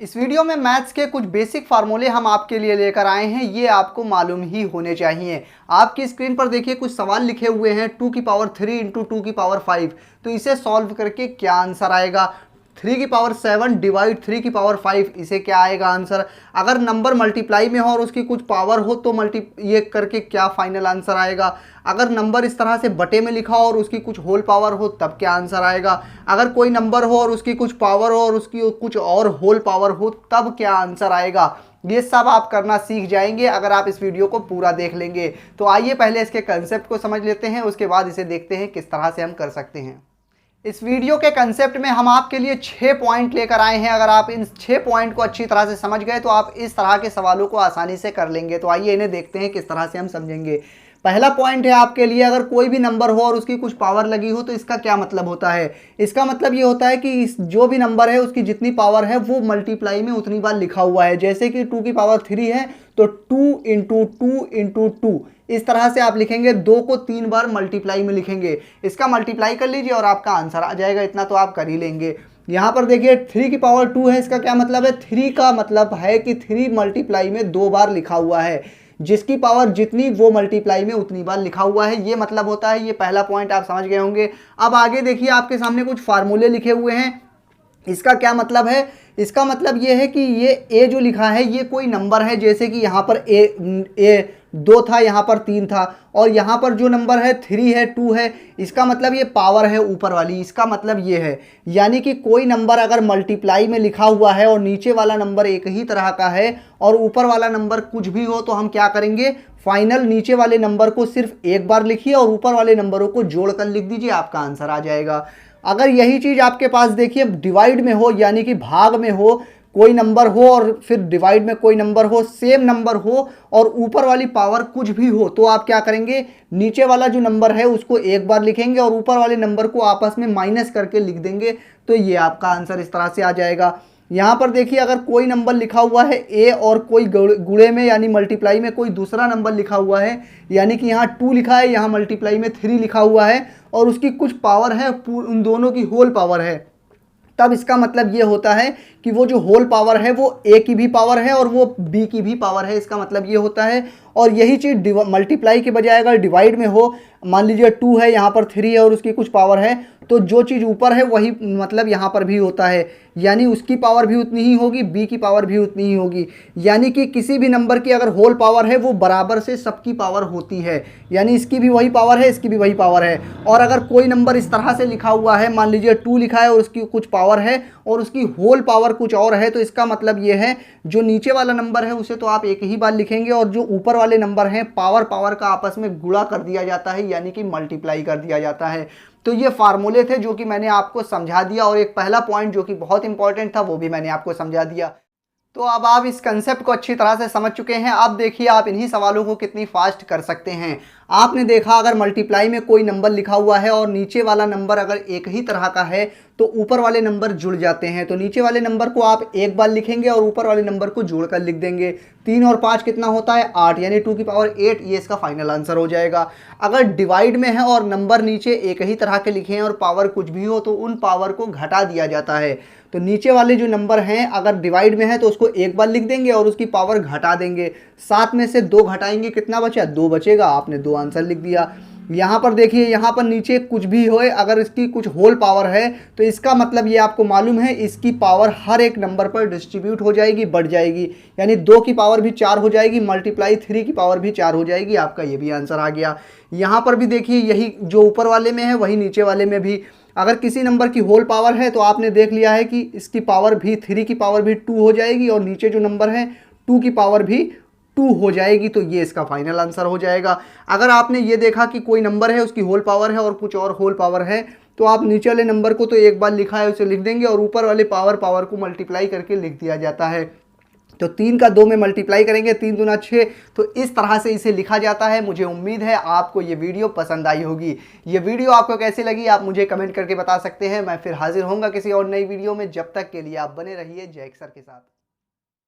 इस वीडियो में मैथ्स के कुछ बेसिक फार्मूले हम आपके लिए लेकर आए हैं, ये आपको मालूम ही होने चाहिए। आपकी स्क्रीन पर देखिए कुछ सवाल लिखे हुए हैं 2 की पावर 3 इंटू 2 की पावर 5। तो इसे सॉल्व करके क्या आंसर आएगा। 3 की पावर 7 डिवाइड 3 की पावर 5, इसे क्या आएगा आंसर। अगर नंबर मल्टीप्लाई में हो और उसकी कुछ पावर हो तो ये करके क्या फाइनल आंसर आएगा। अगर नंबर इस तरह से बटे में लिखा हो और उसकी कुछ होल पावर हो तब क्या आंसर आएगा। अगर कोई नंबर हो और उसकी कुछ पावर हो और उसकी कुछ और होल पावर हो तब क्या आंसर आएगा। ये सब आप करना सीख जाएंगे अगर आप इस वीडियो को पूरा देख लेंगे। तो आइए पहले इसके कंसेप्ट को समझ लेते हैं, उसके बाद इसे देखते हैं किस तरह से हम कर सकते हैं। इस वीडियो के कंसेप्ट में हम आपके लिए 6 पॉइंट लेकर आए हैं। अगर आप इन 6 पॉइंट को अच्छी तरह से समझ गए तो आप इस तरह के सवालों को आसानी से कर लेंगे। तो आइए इन्हें देखते हैं किस तरह से हम समझेंगे। पहला पॉइंट है आपके लिए, अगर कोई भी नंबर हो और उसकी कुछ पावर लगी हो तो इसका क्या मतलब होता है। इसका मतलब ये होता है कि जो भी नंबर है उसकी जितनी पावर है वो मल्टीप्लाई में उतनी बार लिखा हुआ है। जैसे कि 2 की पावर 3 है तो 2 इंटू 2 इंटू 2, इस तरह से आप लिखेंगे। 2 को 3 बार मल्टीप्लाई में लिखेंगे, इसका मल्टीप्लाई कर लीजिए और आपका आंसर आ जाएगा। इतना तो आप कर ही लेंगे। यहाँ पर देखिए 3 की पावर 2 है, इसका क्या मतलब है। 3 का मतलब है कि 3 मल्टीप्लाई में 2 बार लिखा हुआ है, जिसकी पावर जितनी वो मल्टीप्लाई में उतनी बार लिखा हुआ है, ये मतलब होता है। ये पहला पॉइंट आप समझ गए होंगे। अब आगे देखिए आपके सामने कुछ फार्मूले लिखे हुए हैं। इसका क्या मतलब है। इसका मतलब ये है कि ये ए जो लिखा है ये कोई नंबर है। जैसे कि यहाँ पर ए 2 था, यहाँ पर 3 था, और यहाँ पर जो नंबर है 3 है 2 है। इसका मतलब ये पावर है ऊपर वाली, इसका मतलब ये है। यानी कि कोई नंबर अगर मल्टीप्लाई में लिखा हुआ है और नीचे वाला नंबर एक ही तरह का है और ऊपर वाला नंबर कुछ भी हो तो हम क्या करेंगे, फाइनल नीचे वाले नंबर को सिर्फ एक बार लिखिए और ऊपर वाले नंबरों को जोड़कर लिख दीजिए, आपका आंसर आ जाएगा। अगर यही चीज़ आपके पास देखिए डिवाइड में हो, यानी कि भाग में हो, कोई नंबर हो और फिर डिवाइड में कोई नंबर हो, सेम नंबर हो और ऊपर वाली पावर कुछ भी हो, तो आप क्या करेंगे, नीचे वाला जो नंबर है उसको एक बार लिखेंगे और ऊपर वाले नंबर को आपस में माइनस करके लिख देंगे। तो ये आपका आंसर इस तरह से आ जाएगा। यहाँ पर देखिए अगर कोई नंबर लिखा हुआ है ए और कोई गुणे में यानी मल्टीप्लाई में कोई दूसरा नंबर लिखा हुआ है, यानी कि यहाँ 2 लिखा है, यहाँ मल्टीप्लाई में 3 लिखा हुआ है और उसकी कुछ पावर है, उन दोनों की होल पावर है, तब इसका मतलब ये होता है कि वो जो होल पावर है वो ए की भी पावर है और वो बी की भी पावर है। इसका मतलब ये होता है। और यही चीज़ मल्टीप्लाई के बजाय अगर डिवाइड में हो, मान लीजिए 2 है, यहाँ पर 3 है और उसकी कुछ पावर है, तो जो चीज़ ऊपर है वही मतलब यहाँ पर भी होता है, यानी उसकी पावर भी उतनी ही होगी, बी की पावर भी उतनी ही होगी। यानी कि किसी भी नंबर की अगर होल पावर है वो बराबर से सबकी पावर होती है, यानी इसकी भी वही पावर है, इसकी भी वही पावर है। और अगर कोई नंबर इस तरह से लिखा हुआ है, मान लीजिए 2 लिखा है और उसकी कुछ पावर है और उसकी होल पावर कुछ और है, तो इसका मतलब ये है जो नीचे वाला नंबर है उसे तो आप एक ही बार लिखेंगे और जो ऊपर वाले नंबर हैं पावर का आपस में गुणा कर दिया जाता है, यानी कि मल्टीप्लाई कर दिया जाता है। तो ये फार्मूले थे जो कि मैंने आपको समझा दिया, और एक पहला पॉइंट जो कि बहुत इंपॉर्टेंट था वो भी मैंने आपको समझा दिया। तो अब आप इस कंसेप्ट को अच्छी तरह से समझ चुके हैं। अब देखिए आप इन्हीं सवालों को कितनी फास्ट कर सकते हैं। आपने देखा अगर मल्टीप्लाई में कोई नंबर लिखा हुआ है और नीचे वाला नंबर अगर एक ही तरह का है तो ऊपर वाले नंबर जुड़ जाते हैं। तो नीचे वाले नंबर को आप एक बार लिखेंगे और ऊपर वाले नंबर को जोड़कर लिख देंगे। 3 और 5 कितना होता है, 8, यानी 2 की पावर 8, ये इसका फाइनल आंसर हो जाएगा। अगर डिवाइड में है और नंबर नीचे एक ही तरह के लिखे हैं और पावर कुछ भी हो तो उन पावर को घटा दिया जाता है। तो नीचे वाले जो नंबर हैं अगर डिवाइड में है तो उसको एक बार लिख देंगे और उसकी पावर घटा देंगे। 7 में से 2 घटाएंगे, कितना बचा, 2 बचेगा। आपने 2 आंसर लिख दिया। यहाँ पर देखिए यहाँ पर नीचे कुछ भी होए अगर इसकी कुछ होल पावर है तो इसका मतलब ये आपको मालूम है इसकी पावर हर एक नंबर पर डिस्ट्रीब्यूट हो जाएगी, बढ़ जाएगी, यानी 2 की पावर भी 4 हो जाएगी, मल्टीप्लाई 3 की पावर भी 4 हो जाएगी। आपका ये भी आंसर आ गया। यहाँ पर भी देखिए यही जो ऊपर वाले में है वही नीचे वाले में भी, अगर किसी नंबर की होल पावर है तो आपने देख लिया है कि इसकी पावर भी 3 की पावर भी 2 हो जाएगी और नीचे जो नंबर है 2 की पावर भी 2 हो जाएगी। तो ये इसका फाइनल आंसर हो जाएगा। अगर आपने ये देखा कि कोई नंबर है उसकी होल पावर है और कुछ और होल पावर है तो आप नीचे वाले नंबर को तो एक बार लिखा है उसे लिख देंगे और ऊपर वाले पावर को मल्टीप्लाई करके लिख दिया जाता है। तो 3 का 2 में मल्टीप्लाई करेंगे, 3 दूना 6, तो इस तरह से इसे लिखा जाता है। मुझे उम्मीद है आपको ये वीडियो पसंद आई होगी। ये वीडियो आपको कैसी लगी आप मुझे कमेंट करके बता सकते हैं। मैं फिर हाजिर होऊंगा किसी और नई वीडियो में। जब तक के लिए आप बने रहिए जय सर के साथ।